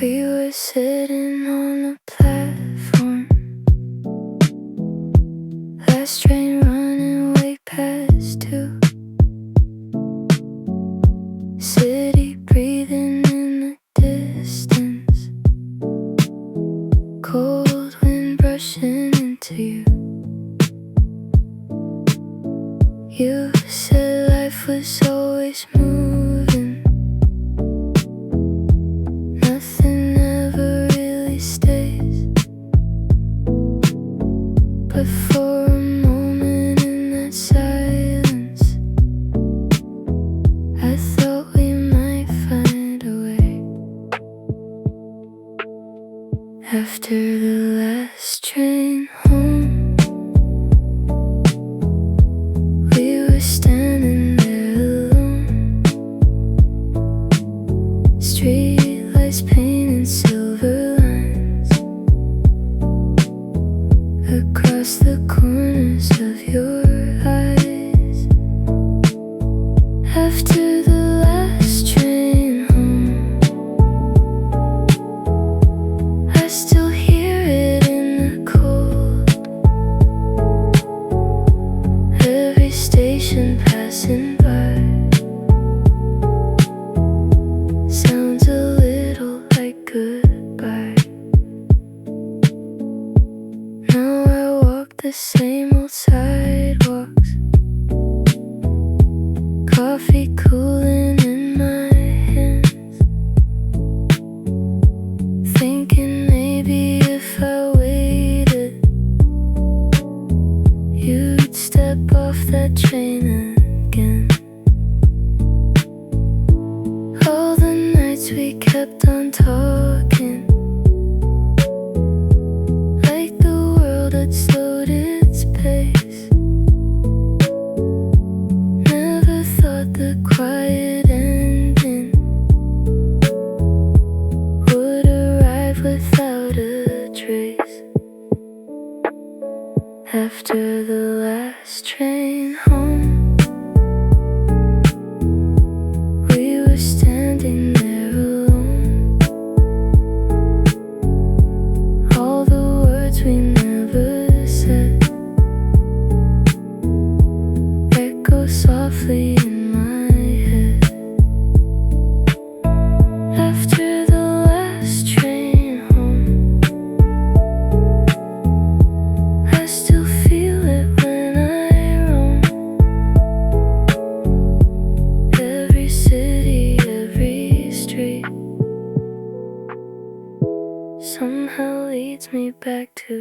We were sitting on the platform, last train running way past 2. City breathing in the distance, cold wind brushing into you. You said life was always moving, nothing ever really stays. But for a moment in that silence, I thought we might find a way. After the last train home, we were standing there alone. Streetlights painting silver lines across the corners of your eyes. After the last train home, I still hear it in the cold. Every station passing by sounds a little like goodbye. Now I walk the same old sidewalks, coffee cooling in my hands, thinking maybe if I waited, you'd step off that train again. All the nights we kept on talking, like the world had slowed its pace. Never thought the quiet ending would arrive without a trace. After the last train home, we were standing there alone. All the words we never said echo softly in my head. After the last train home, I still feel it when I roam. Every city, every street somehow leads me back to